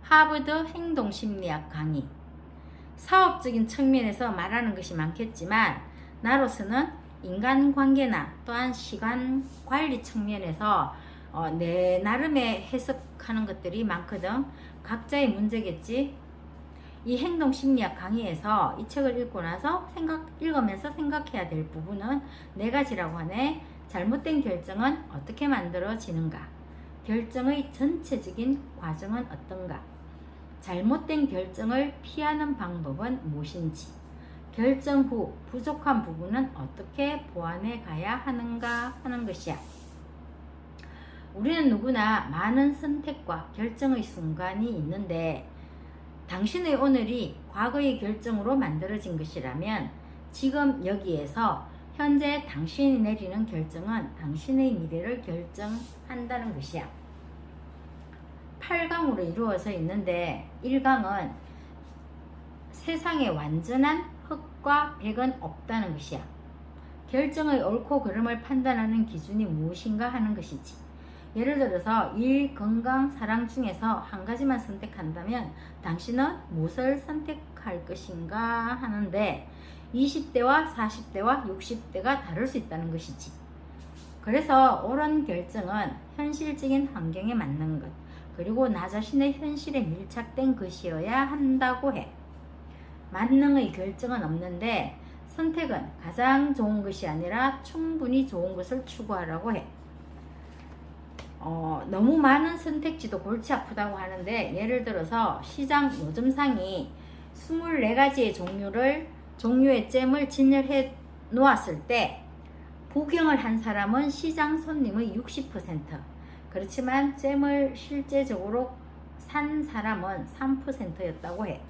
하버드 행동심리학 강의. 사업적인 측면에서 말하는 것이 많겠지만 나로서는 인간관계나 또한 시간 관리 측면에서 내 나름의 해석하는 것들이 많거든. 각자의 문제겠지. 이 행동심리학 강의에서 이 책을 읽고 나서 읽으면서 생각해야 될 부분은 네 가지라고 하네. 잘못된 결정은 어떻게 만들어지는가? 결정의 전체적인 과정은 어떤가? 잘못된 결정을 피하는 방법은 무엇인지, 결정 후 부족한 부분은 어떻게 보완해 가야 하는가 하는 것이야. 우리는 누구나 많은 선택과 결정의 순간이 있는데 당신의 오늘이 과거의 결정으로 만들어진 것이라면 지금 여기에서 현재 당신이 내리는 결정은 당신의 미래를 결정한다는 것이야. 8강으로 이루어져 있는데 1강은 세상에 완전한 흑과 백은 없다는 것이야. 결정의 옳고 그름을 판단하는 기준이 무엇인가 하는 것이지. 예를 들어서 일, 건강, 사랑 중에서 한 가지만 선택한다면 당신은 무엇을 선택할 것인가 하는데 20대와 40대와 60대가 다를 수 있다는 것이지. 그래서 옳은 결정은 현실적인 환경에 맞는 것, 그리고 나 자신의 현실에 밀착된 것이어야 한다고 해. 만능의 결정은 없는데 선택은 가장 좋은 것이 아니라 충분히 좋은 것을 추구하라고 해. 너무 많은 선택지도 골치 아프다고 하는데 예를 들어서 시장 노점상이 24가지의 종류의 잼을 진열해 놓았을 때 복용을 한 사람은 시장 손님의 60%, 그렇지만 잼을 실제적으로 산 사람은 3%였다고 해.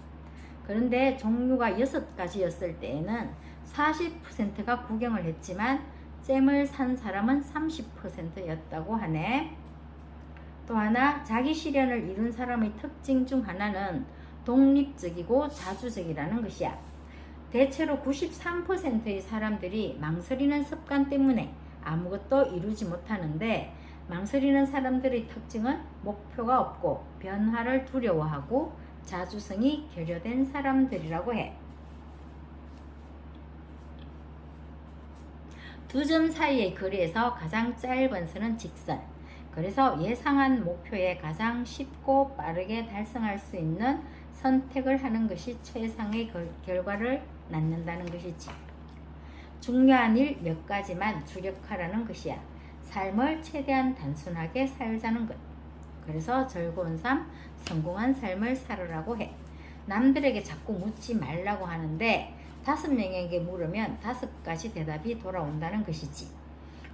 그런데 종류가 6가지였을 때에는 40%가 구경을 했지만 잼을 산 사람은 30%였다고 하네. 또 하나, 자기 실현을 이룬 사람의 특징 중 하나는 독립적이고 자주적이라는 것이야. 대체로 93%의 사람들이 망설이는 습관 때문에 아무것도 이루지 못하는데 망설이는 사람들의 특징은 목표가 없고 변화를 두려워하고 자주성이 결여된 사람들이라고 해. 두 점 사이의 거리에서 가장 짧은 선은 직선. 그래서 예상한 목표에 가장 쉽고 빠르게 달성할 수 있는 선택을 하는 것이 최상의 결과를 낳는다는 것이지. 중요한 일 몇 가지만 주력하라는 것이야. 삶을 최대한 단순하게 살자는 것. 그래서 즐거운 삶, 성공한 삶을 살으라고 해. 남들에게 자꾸 묻지 말라고 하는데 5명에게 물으면 5가지 대답이 돌아온다는 것이지.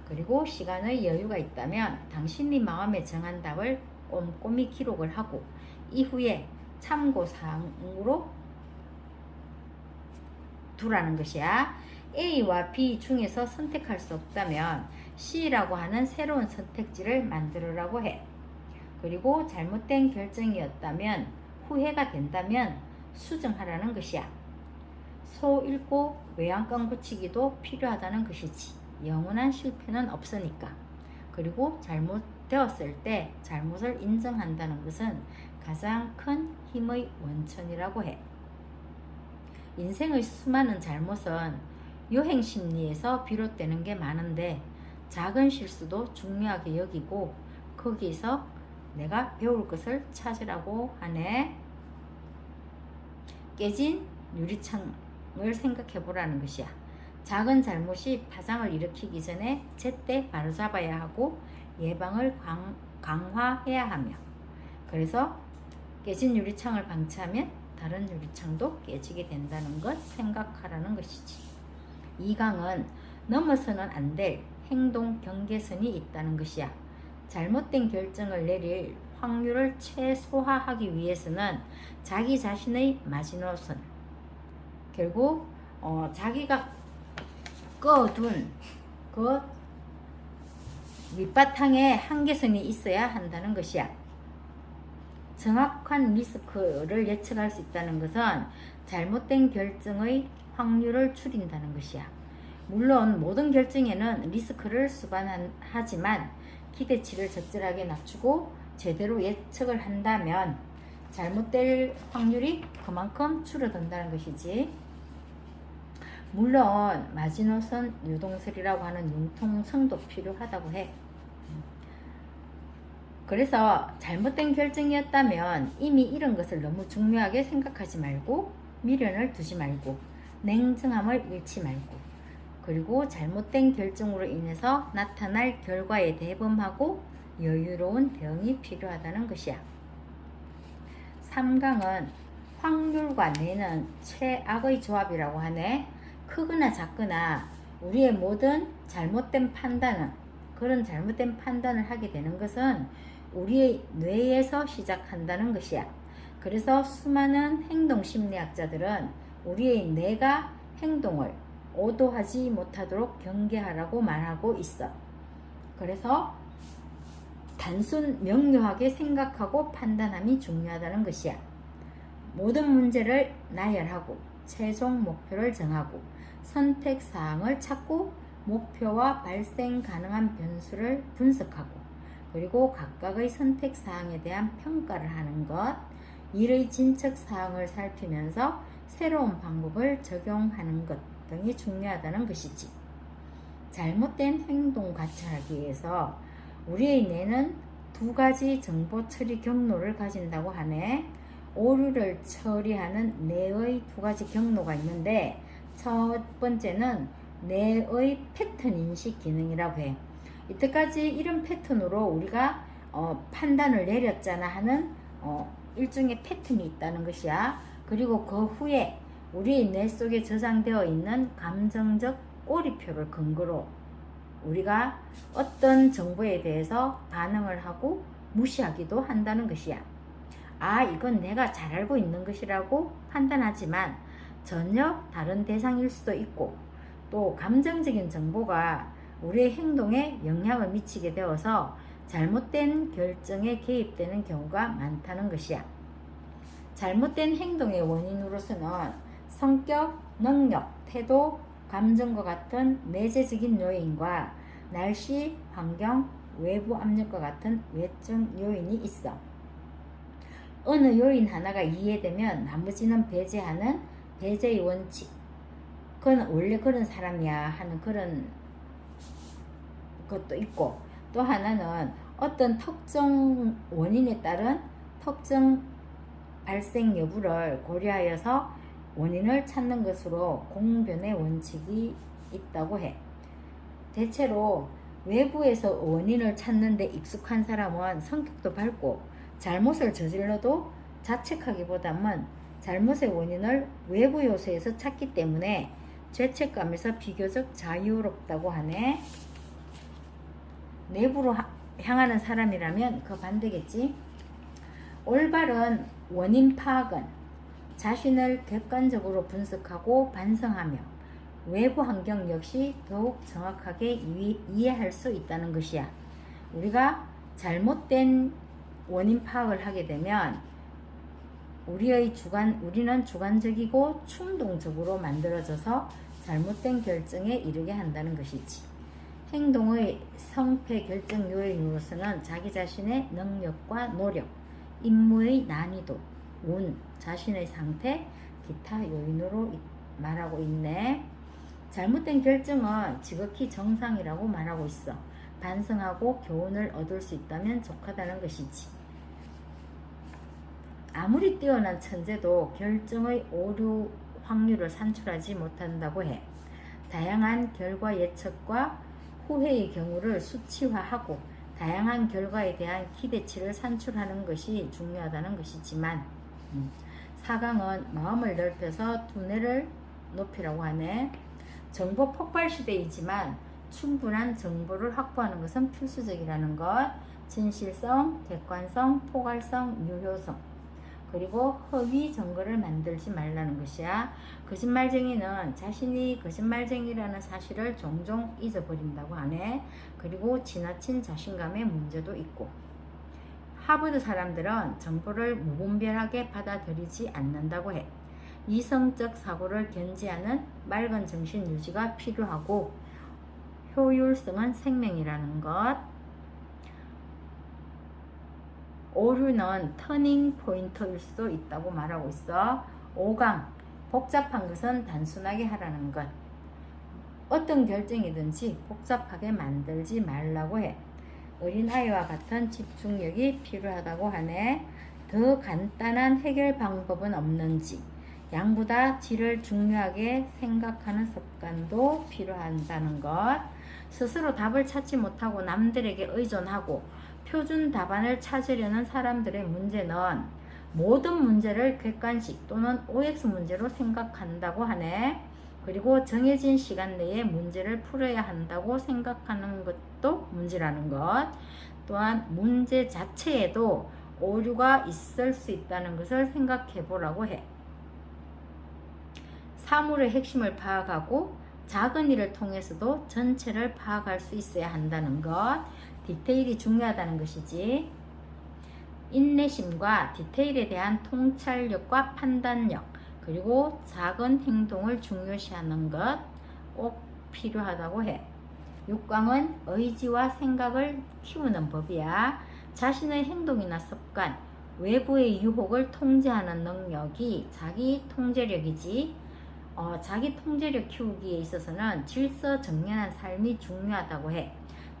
그리고 시간의 여유가 있다면 당신이 마음에 정한 답을 꼼꼼히 기록을 하고 이후에 참고사항으로 두라는 것이야. A와 B 중에서 선택할 수 없다면 C라고 하는 새로운 선택지를 만들으라고 해. 그리고 잘못된 결정이었다면 후회가 된다면 수정하라는 것이야. 소 읽고 외양간 고치기도 필요하다는 것이지. 영원한 실패는 없으니까. 그리고 잘못되었을 때 잘못을 인정한다는 것은 가장 큰 힘의 원천이라고 해. 인생의 수많은 잘못은 요행심리에서 비롯되는 게 많은데 작은 실수도 중요하게 여기고 거기서 내가 배울 것을 찾으라고 하네. 깨진 유리창을 생각해 보라는 것이야. 작은 잘못이 파장을 일으키기 전에 제때 바로잡아야 하고 예방을 강화해야 하며, 그래서 깨진 유리창을 방치하면 다른 유리창도 깨지게 된다는 것 생각하라는 것이지. 2강은 넘어서는 안 될 행동 경계선이 있다는 것이야. 잘못된 결정을 내릴 확률을 최소화하기 위해서는 자기 자신의 마지노선, 결국 자기가 꺼둔 그 밑바탕에 한계선이 있어야 한다는 것이야. 정확한 리스크를 예측할 수 있다는 것은 잘못된 결정의 확률을 줄인다는 것이야. 물론 모든 결정에는 리스크를 수반하지만 기대치를 적절하게 낮추고 제대로 예측을 한다면 잘못될 확률이 그만큼 줄어든다는 것이지. 물론 마지노선 유동설이라고 하는 융통성도 필요하다고 해. 그래서 잘못된 결정이었다면 이미 이런 것을 너무 중요하게 생각하지 말고, 미련을 두지 말고, 냉정함을 잃지 말고, 그리고 잘못된 결정으로 인해서 나타날 결과에 대범하고 여유로운 대응이 필요하다는 것이야. 3강은 확률과 뇌는 최악의 조합이라고 하네. 크거나 작거나 우리의 모든 잘못된 판단은, 그런 잘못된 판단을 하게 되는 것은 우리의 뇌에서 시작한다는 것이야. 그래서 수많은 행동심리학자들은 우리의 뇌가 행동을 오도하지 못하도록 경계하라고 말하고 있어. 그래서 단순 명료하게 생각하고 판단함이 중요하다는 것이야. 모든 문제를 나열하고 최종 목표를 정하고 선택사항을 찾고 목표와 발생 가능한 변수를 분석하고, 그리고 각각의 선택사항에 대한 평가를 하는 것, 일의 진척사항을 살피면서 새로운 방법을 적용하는 것 등이 중요하다는 것이지. 잘못된 행동 관찰하기 위해서 우리의 뇌는 두 가지 정보 처리 경로를 가진다고 하네. 오류를 처리하는 뇌의 두 가지 경로가 있는데, 첫 번째는 뇌의 패턴 인식 기능이라고 해. 이때까지 이런 패턴으로 우리가 판단을 내렸잖아 하는 일종의 패턴이 있다는 것이야. 그리고 그 후에 우리 뇌 속에 저장되어 있는 감정적 꼬리표를 근거로 우리가 어떤 정보에 대해서 반응을 하고 무시하기도 한다는 것이야. 아, 이건 내가 잘 알고 있는 것이라고 판단하지만 전혀 다른 대상일 수도 있고, 또 감정적인 정보가 우리의 행동에 영향을 미치게 되어서 잘못된 결정에 개입되는 경우가 많다는 것이야. 잘못된 행동의 원인으로서는 성격, 능력, 태도, 감정과 같은 내재적인 요인과 날씨, 환경, 외부 압력과 같은 외적 요인이 있어. 어느 요인 하나가 이해되면 나머지는 배제하는 배제의 원칙, 그건 원래 그런 사람이야 하는 그런 것도 있고, 또 하나는 어떤 특정 원인에 따른 특정 발생 여부를 고려하여서 원인을 찾는 것으로 공변의 원칙이 있다고 해. 대체로 외부에서 원인을 찾는 데 익숙한 사람은 성격도 밝고 잘못을 저질러도 자책하기보다는 잘못의 원인을 외부 요소에서 찾기 때문에 죄책감에서 비교적 자유롭다고 하네. 내부로 향하는 사람이라면 그 반대겠지. 올바른 원인 파악은 자신을 객관적으로 분석하고 반성하며 외부 환경 역시 더욱 정확하게 이해할 수 있다는 것이야. 우리가 잘못된 원인 파악을 하게 되면 우리는 주관적이고 충동적으로 만들어져서 잘못된 결정에 이르게 한다는 것이지. 행동의 성패 결정 요인으로서는 자기 자신의 능력과 노력, 임무의 난이도, 운, 자신의 상태, 기타 요인으로 말하고 있네. 잘못된 결정은 지극히 정상이라고 말하고 있어. 반성하고 교훈을 얻을 수 있다면 족하다는 것이지. 아무리 뛰어난 천재도 결정의 오류 확률을 산출하지 못한다고 해. 다양한 결과 예측과 후회의 경우를 수치화하고 다양한 결과에 대한 기대치를 산출하는 것이 중요하다는 것이지만, 4강은 마음을 넓혀서 두뇌를 높이라고 하네. 정보 폭발 시대이지만 충분한 정보를 확보하는 것은 필수적이라는 것. 진실성, 객관성, 포괄성, 유효성, 그리고 허위 증거를 만들지 말라는 것이야. 거짓말쟁이는 자신이 거짓말쟁이라는 사실을 종종 잊어버린다고 하네. 그리고 지나친 자신감의 문제도 있고, 하버드 사람들은 정보를 무분별하게 받아들이지 않는다고 해. 이성적 사고를 견지하는 맑은 정신 유지가 필요하고, 효율성은 생명이라는 것. 오류는 터닝 포인트일 수도 있다고 말하고 있어. 5강 복잡한 것은 단순하게 하라는 것. 어떤 결정이든지 복잡하게 만들지 말라고 해. 어린아이와 같은 집중력이 필요하다고 하네. 더 간단한 해결 방법은 없는지, 양보다 질을 중요하게 생각하는 습관도 필요하다는 것. 스스로 답을 찾지 못하고 남들에게 의존하고 표준 답안을 찾으려는 사람들의 문제는 모든 문제를 객관식 또는 OX 문제로 생각한다고 하네. 그리고 정해진 시간 내에 문제를 풀어야 한다고 생각하는 것도 문제라는 것. 또한 문제 자체에도 오류가 있을 수 있다는 것을 생각해 보라고 해. 사물의 핵심을 파악하고 작은 일을 통해서도 전체를 파악할 수 있어야 한다는 것. 디테일이 중요하다는 것이지. 인내심과 디테일에 대한 통찰력과 판단력, 그리고 작은 행동을 중요시하는 것 꼭 필요하다고 해. 6강은 의지와 생각을 키우는 법이야. 자신의 행동이나 습관, 외부의 유혹을 통제하는 능력이 자기 통제력이지. 자기 통제력 키우기에 있어서는 질서정연한 삶이 중요하다고 해.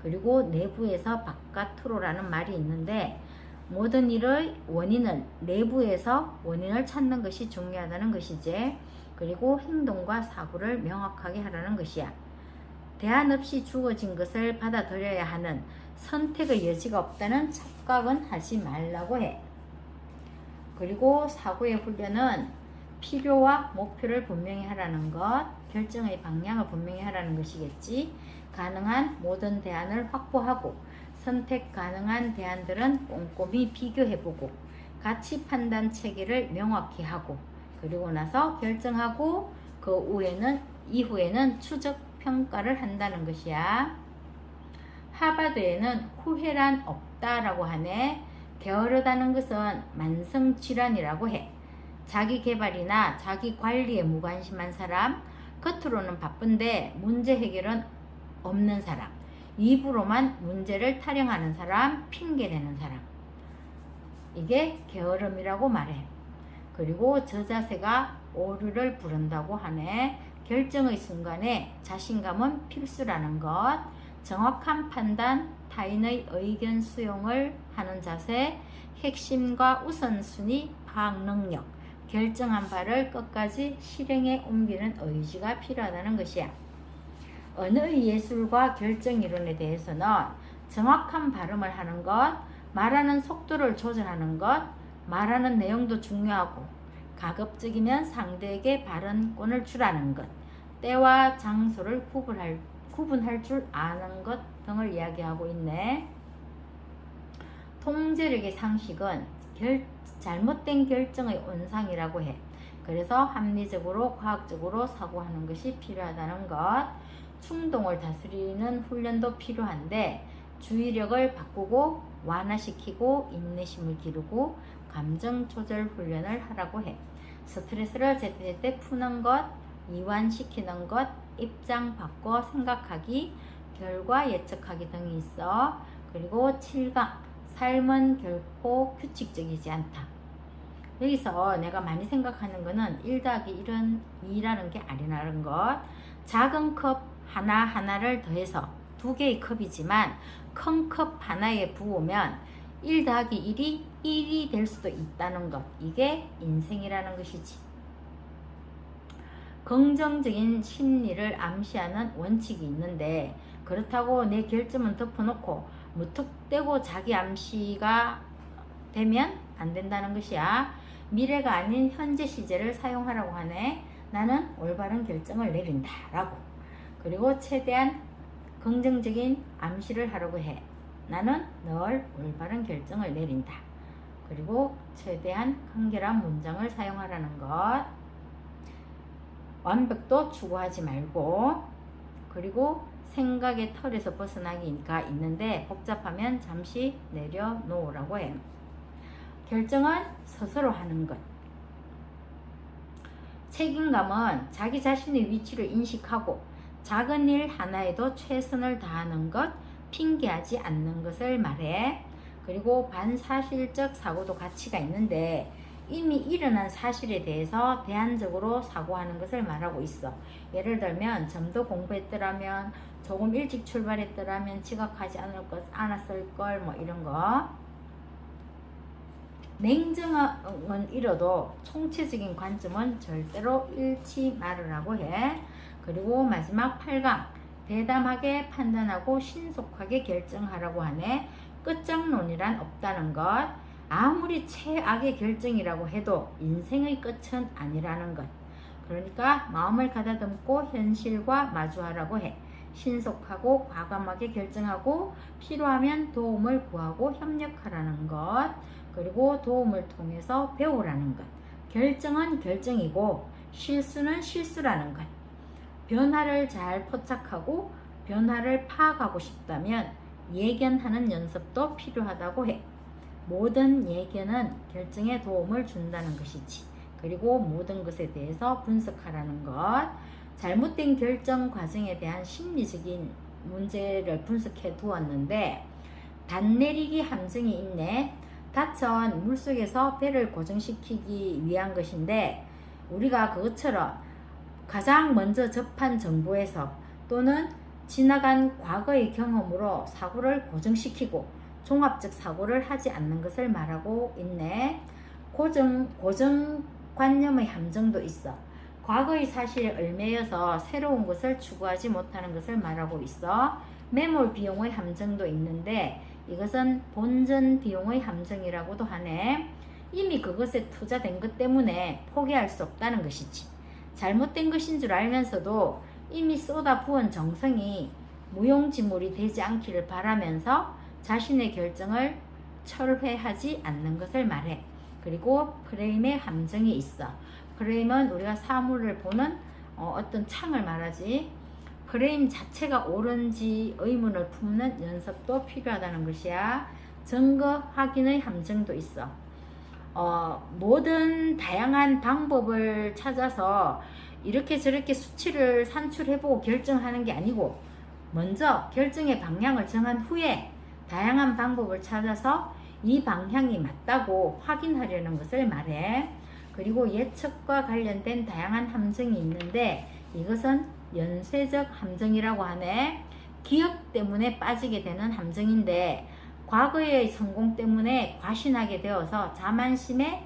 그리고 내부에서 바깥으로라는 말이 있는데, 모든 일의 원인은 내부에서 원인을 찾는 것이 중요하다는 것이지. 그리고 행동과 사고를 명확하게 하라는 것이야. 대안 없이 주어진 것을 받아들여야 하는 선택의 여지가 없다는 착각은 하지 말라고 해. 그리고 사고의 훈련은 필요와 목표를 분명히 하라는 것, 결정의 방향을 분명히 하라는 것이겠지. 가능한 모든 대안을 확보하고 선택 가능한 대안들은 꼼꼼히 비교해보고 가치 판단 체계를 명확히 하고, 그리고 나서 결정하고 그 이후에는 추적 평가를 한다는 것이야. 하버드에는 후회란 없다라고 하네. 게으르다는 것은 만성질환이라고 해. 자기 개발이나 자기 관리에 무관심한 사람, 겉으로는 바쁜데 문제 해결은 없는 사람, 입으로만 문제를 타령하는 사람, 핑계대는 사람, 이게 게으름이라고 말해. 그리고 저 자세가 오류를 부른다고 하네. 결정의 순간에 자신감은 필수라는 것, 정확한 판단, 타인의 의견 수용을 하는 자세, 핵심과 우선순위 파악 능력, 결정한 바를 끝까지 실행에 옮기는 의지가 필요하다는 것이야. 언어의 예술과 결정 이론에 대해서는 정확한 발음을 하는 것, 말하는 속도를 조절하는 것, 말하는 내용도 중요하고, 가급적이면 상대에게 발언권을 주라는 것, 때와 장소를 구분할 줄 아는 것 등을 이야기하고 있네. 통제력의 상식은 잘못된 결정의 온상이라고 해. 그래서 합리적으로 과학적으로 사고하는 것이 필요하다는 것. 충동을 다스리는 훈련도 필요한데 주의력을 바꾸고 완화시키고 인내심을 기르고 감정 조절 훈련을 하라고 해. 스트레스를 제때제때 푸는 것, 이완시키는 것, 입장 바꿔 생각하기, 결과 예측하기 등이 있어. 그리고 7강, 삶은 결코 규칙적이지 않다. 여기서 내가 많이 생각하는 거는 1 더하기 1은 2라는 게 아니라는 것. 작은 컵 하나하나를 더해서 2개의 컵이지만 큰 컵 하나에 부으면 1 더하기 1이 1이 될 수도 있다는 것. 이게 인생이라는 것이지. 긍정적인 심리를 암시하는 원칙이 있는데, 그렇다고 내 결점은 덮어놓고 무턱대고 자기 암시가 되면 안 된다는 것이야. 미래가 아닌 현재 시제를 사용하라고 하네. 나는 올바른 결정을 내린다 라고. 그리고 최대한 긍정적인 암시를 하려고 해. 나는 늘 올바른 결정을 내린다. 그리고 최대한 간결한 문장을 사용하라는 것. 완벽도 추구하지 말고, 그리고 생각의 틀에서 벗어나기가 있는데 복잡하면 잠시 내려놓으라고 해. 결정은 스스로 하는 것. 책임감은 자기 자신의 위치를 인식하고 작은 일 하나에도 최선을 다하는 것, 핑계하지 않는 것을 말해. 그리고 반사실적 사고도 가치가 있는데 이미 일어난 사실에 대해서 대안적으로 사고하는 것을 말하고 있어. 예를 들면 좀 더 공부했더라면, 조금 일찍 출발했더라면 지각하지 않았을 걸, 뭐 이런 거. 냉정은 잃어도 총체적인 관점은 절대로 잃지 말으라고 해. 그리고 마지막 8강, 대담하게 판단하고 신속하게 결정하라고 하네. 끝장론이란 없다는 것. 아무리 최악의 결정이라고 해도 인생의 끝은 아니라는 것. 그러니까 마음을 가다듬고 현실과 마주하라고 해. 신속하고 과감하게 결정하고 필요하면 도움을 구하고 협력하라는 것. 그리고 도움을 통해서 배우라는 것. 결정은 결정이고 실수는 실수라는 것. 변화를 잘 포착하고 변화를 파악하고 싶다면 예견하는 연습도 필요하다고 해. 모든 예견은 결정에 도움을 준다는 것이지. 그리고 모든 것에 대해서 분석하라는 것. 잘못된 결정 과정에 대한 심리적인 문제를 분석해 두었는데 단내리기 함정이 있네. 닷은 물속에서 배를 고정시키기 위한 것인데 우리가 그것처럼 가장 먼저 접한 정보에서 또는 지나간 과거의 경험으로 사고를 고정시키고 종합적 사고를 하지 않는 것을 말하고 있네. 고정관념의 함정도 있어. 과거의 사실에 얽매여서 새로운 것을 추구하지 못하는 것을 말하고 있어. 매몰 비용의 함정도 있는데 이것은 본전 비용의 함정이라고도 하네. 이미 그것에 투자된 것 때문에 포기할 수 없다는 것이지. 잘못된 것인 줄 알면서도 이미 쏟아 부은 정성이 무용지물이 되지 않기를 바라면서 자신의 결정을 철회하지 않는 것을 말해. 그리고 프레임의 함정이 있어. 프레임은 우리가 사물을 보는 어떤 창을 말하지. 프레임 자체가 옳은지 의문을 품는 연습도 필요하다는 것이야. 증거 확인의 함정도 있어. 모든 다양한 방법을 찾아서 이렇게 저렇게 수치를 산출해보고 결정하는 게 아니고 먼저 결정의 방향을 정한 후에 다양한 방법을 찾아서 이 방향이 맞다고 확인하려는 것을 말해. 그리고 예측과 관련된 다양한 함정이 있는데 이것은 연쇄적 함정이라고 하네. 기억 때문에 빠지게 되는 함정인데 과거의 성공 때문에 과신하게 되어서 자만심에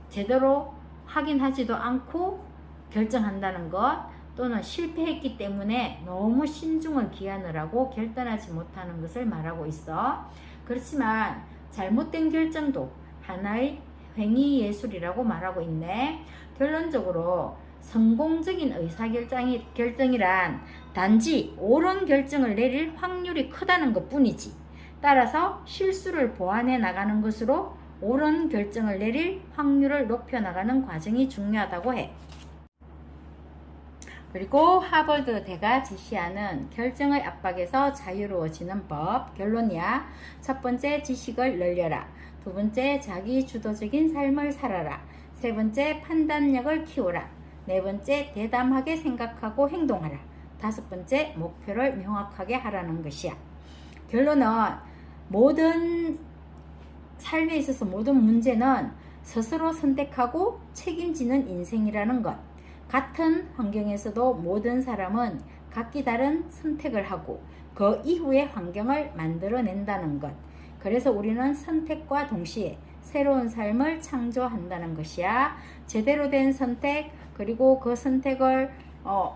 제대로 확인하지도 않고 결정한다는 것, 또는 실패했기 때문에 너무 신중을 기하느라고 결단하지 못하는 것을 말하고 있어. 그렇지만 잘못된 결정도 하나의 행위 예술이라고 말하고 있네. 결론적으로 성공적인 의사결정이란 단지 옳은 결정을 내릴 확률이 크다는 것 뿐이지. 따라서 실수를 보완해 나가는 것으로 옳은 결정을 내릴 확률을 높여 나가는 과정이 중요하다고 해. 그리고 하버드대가 제시하는 결정의 압박에서 자유로워지는 법 결론이야. 첫 번째, 지식을 늘려라. 두 번째, 자기 주도적인 삶을 살아라. 세 번째, 판단력을 키워라. 네 번째, 대담하게 생각하고 행동하라. 다섯 번째, 목표를 명확하게 하라는 것이야. 결론은 모든 삶에 있어서 모든 문제는 스스로 선택하고 책임지는 인생이라는 것. 같은 환경에서도 모든 사람은 각기 다른 선택을 하고 그 이후의 환경을 만들어낸다는 것. 그래서 우리는 선택과 동시에 새로운 삶을 창조한다는 것이야. 제대로 된 선택, 그리고 그 선택을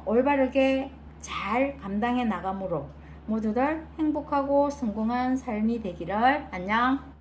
올바르게 잘 감당해 나감으로 모두들 행복하고 성공한 삶이 되기를. 안녕.